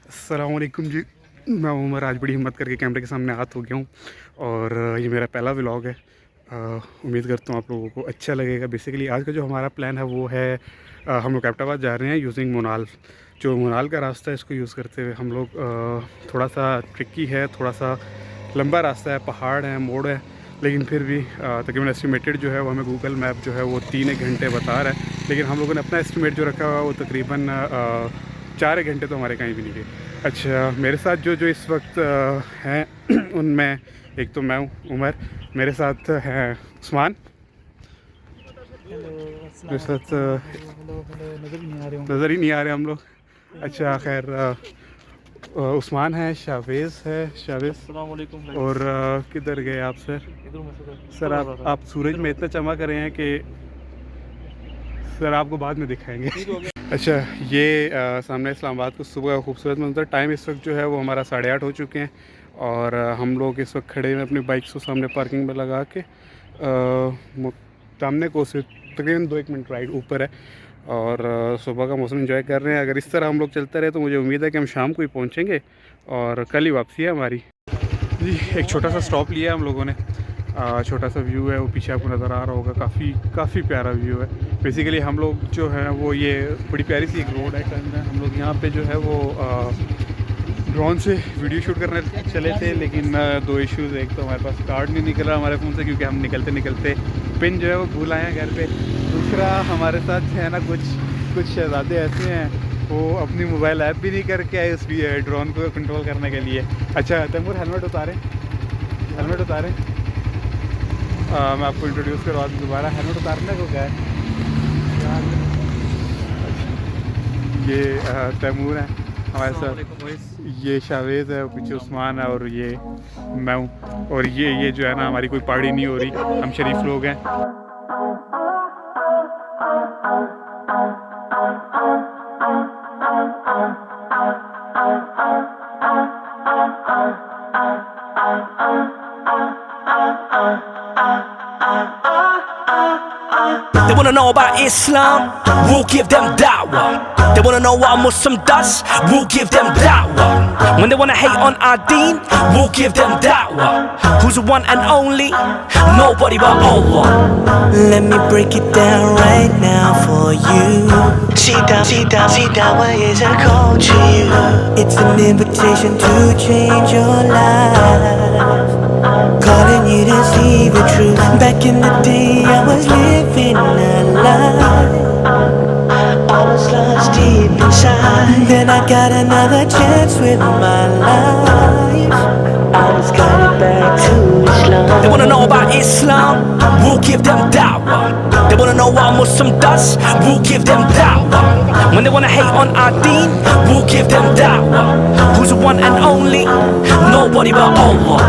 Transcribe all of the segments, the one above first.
अस्सलाम वालेकुम जी। मैं उमर आज बड़ी हिम्मत करके कैमरे के सामने हाथ हो गया हूँ और ये मेरा पहला व्लॉग है। उम्मीद करता हूँ आप लोगों को अच्छा लगेगा। बेसिकली आज का जो हमारा प्लान है वो है हम लोग एबटाबाद जा रहे हैं यूजिंग मोनाल। जो मोनाल का रास्ता है इसको यूज़ करते हुए हम लोग थोड़ा सा ट्रिकी है, थोड़ा सा लंबा रास्ता है, पहाड़ है, मोड़ है, लेकिन फिर भी तकरीबन एस्टिमेटेड जो है वो हमें गूगल मैप जो है वो 3 घंटे बता रहा है, लेकिन हम लोगों ने अपना एस्टिमेट जो रखा हुआ है वो तकरीबन 4 घंटे तो हमारे कहीं भी नहीं गए। अच्छा, मेरे साथ जो जो इस वक्त हैं उनमें एक तो मैं हूँ उमर, मेरे साथ हैं उस्मान, मेरे साथ नज़र ही नहीं आ रहे हम लोग। अच्छा खैर, उस्मान है, शावेज़ है, शावेज़। और किधर गए आप सर? सर आप सूरज में इतना चमक रहे हैं कि सर आपको बाद में दिखाएंगे। अच्छा, ये सामने इस्लामाबाद को सुबह का खूबसूरत मंजर। टाइम इस वक्त जो है वो हमारा 8:30 हो चुके हैं और हम लोग इस वक्त खड़े हैं अपनी बाइक्स को सामने पार्किंग में लगा के। सामने को से तकरीबन 2-1 मिनट राइड ऊपर है और सुबह का मौसम एंजॉय कर रहे हैं। अगर इस तरह हम लोग चलते रहे तो मुझे उम्मीद है कि हम शाम को ही पहुँचेंगे और कल ही वापसी है हमारी। जी, एक छोटा सा स्टॉप लिया है हम लोगों ने। छोटा सा व्यू है वो पीछे आपको नज़र आ रहा होगा, काफ़ी प्यारा व्यू है। बेसिकली हम लोग जो है वो ये बड़ी प्यारी सी एक रोड है टर्न है, हम लोग यहाँ पे जो है वो ड्रोन से वीडियो शूट करने चले थे, लेकिन 2 इश्यूज़। एक तो हमारे पास कार्ड नहीं निकल रहा हमारे फ़ोन से क्योंकि हम निकलते निकलते पिन जो है वो भूल आए हैं घर पे। दूसरा हमारे साथ है ना कुछ शहज़ादे ऐसे हैं वो अपनी मोबाइल ऐप भी नहीं करके आए उस ड्रोन को कंट्रोल करने के लिए। अच्छा तैमूर, हेलमेट उतारें। मैं आपको इंट्रोड्यूस करवा दूँ दोबारा। हेलमेट उतारने को क्या है? ये तैमूर है हमारे साथ, ये शावेज़ है, पीछे उस्मान है और ये मैं हूँ। और ये जो है ना हमारी कोई पार्टी नहीं हो रही, हम शरीफ लोग हैं। They wanna know about Islam, we'll give them da'wah. They wanna know what a Muslim does, we'll give them da'wah. When they wanna hate on our deen, we'll give them da'wah. Who's the one and only? Nobody but Allah. Let me break it down right now for you. Da'wah is a call to you. It's an invitation to change your life, calling you to see the truth. Back in the day I was living a lie, I was lost deep inside. Then I got another chance with my life, I was guided back to Islam. They wanna know about Islam, we'll give them da'wah. They wanna know what a Muslim does, we'll give them da'wah. When they wanna hate on our deen, we'll give them da'wah. Who's the one and only? Nobody but Allah.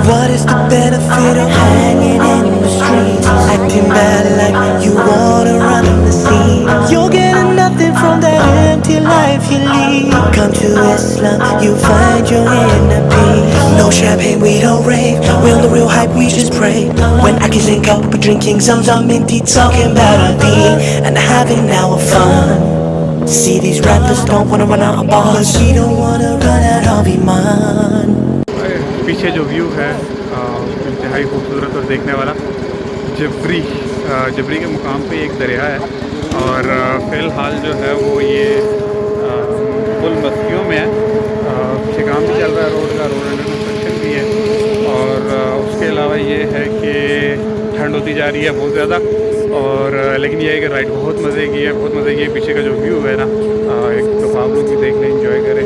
What is the benefit of hanging in the streets, acting bad like you wanna run the scene? You're getting nothing from that empty life you lead. Come to Islam, you find your inner peace. No champagne, we don't rave. We're on the real hype, we just pray. When I can link up, we're drinking Zamzam minty, talking about our deen and having our fun. See, these rappers don't wanna run out of bars, we don't wanna run out of iman. पीछे जो view है इंतहाई खूबसूरत और देखने वाला। जबरी के मुकाम पे एक दरिया है और फ़िलहाल जो है वो ये पुल बस्तियों में है। पीछे काम भी चल रहा है रोड अंडर कंस्ट्रक्शन भी है और उसके अलावा ये है कि ठंड होती जा रही है बहुत ज़्यादा। और लेकिन ये है कि राइड बहुत मज़े की है। पीछे का जो व्यू है ना, एक तो आप लोग भी देख लें, एंजॉय करें,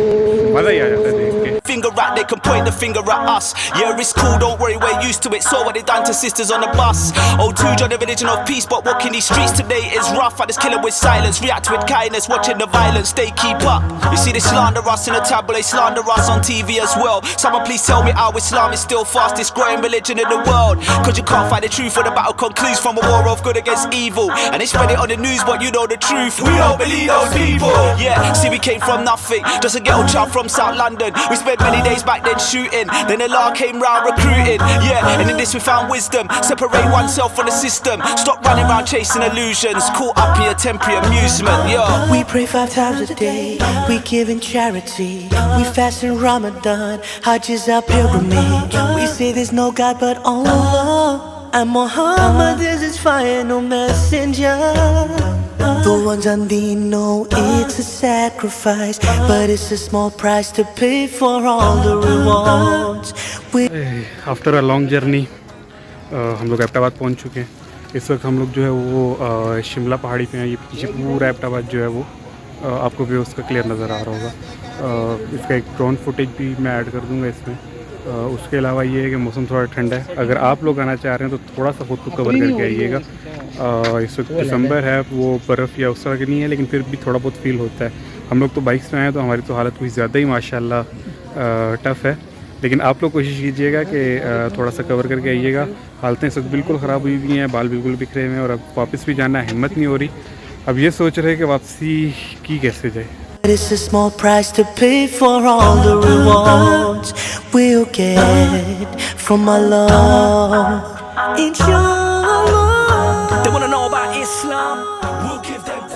मज़ा ही आ जाता है देख के। Finger out, they can point the finger at us. Yeah, it's cool, don't worry, we're used to it. Saw what they done to sisters on the bus. O2 joined the religion of peace, but walking these streets today is rough. I just kill it with silence, react with kindness, watching the violence, they keep up. You see they slander us in the tabloid, slander us on TV as well. Someone please tell me how Islam is still fastest growing religion in the world. Cause you can't find the truth when the battle concludes from a war of good against evil. And they spread it on the news, but you know the truth, we don't believe those people. Yeah, see we came from nothing, just a ghetto child from South London. We spent spent many days back then shooting. Then the law came round recruiting. Yeah, and in this we found wisdom. Separate oneself from the system. Stop running around chasing illusions. Caught up in your temporary amusement. Yo. We pray 5 times a day. We give in charity. We fast in Ramadan. Hajj is our pilgrimage. We say there's no God but Allah. And Muhammad is his final messenger. The ones on thee know it's a sacrifice, but it's a small price to pay for all the rewards. After a long journey हम लोग अब्बोत्ताबाद पहुंच चुके हैं। इस वक्त हम लोग जो है वो शिमला पहाड़ी पे हैं। ये पीछे पूरा अब्बोत्ताबाद जो है वो आपको व्यू उसका क्लियर नज़र आ रहा होगा। इसका एक ड्रोन फुटेज भी मैं ऐड कर दूंगा इसमें। उसके अलावा ये है कि मौसम थोड़ा ठंडा है। अगर आप लोग आना चाह रहे हैं तो थोड़ा सा खुद को कवर करके आइएगा। इस वक्त दिसंबर है, वो बर्फ़ या उस तरह की नहीं है, लेकिन फिर भी थोड़ा बहुत फील होता है। हम लोग तो बाइक्स में आए तो हमारी तो हालत कुछ ज़्यादा ही माशाल्लाह टफ़ है, लेकिन आप लोग कोशिश कीजिएगा कि थोड़ा सा कवर करके आइएगा। हालतें इस वक्त बिल्कुल ख़राब हुई हुई हैं, बाल बिल्कुल बिखरे हुए हैं और अब वापस भी जाना हिम्मत नहीं हो रही। अब ये सोच रहे हैं कि वापसी की कैसे जाए। It's a small price to pay for all the rewards we'll get from Allah. Inshallah. They wanna know about Islam. We'll give them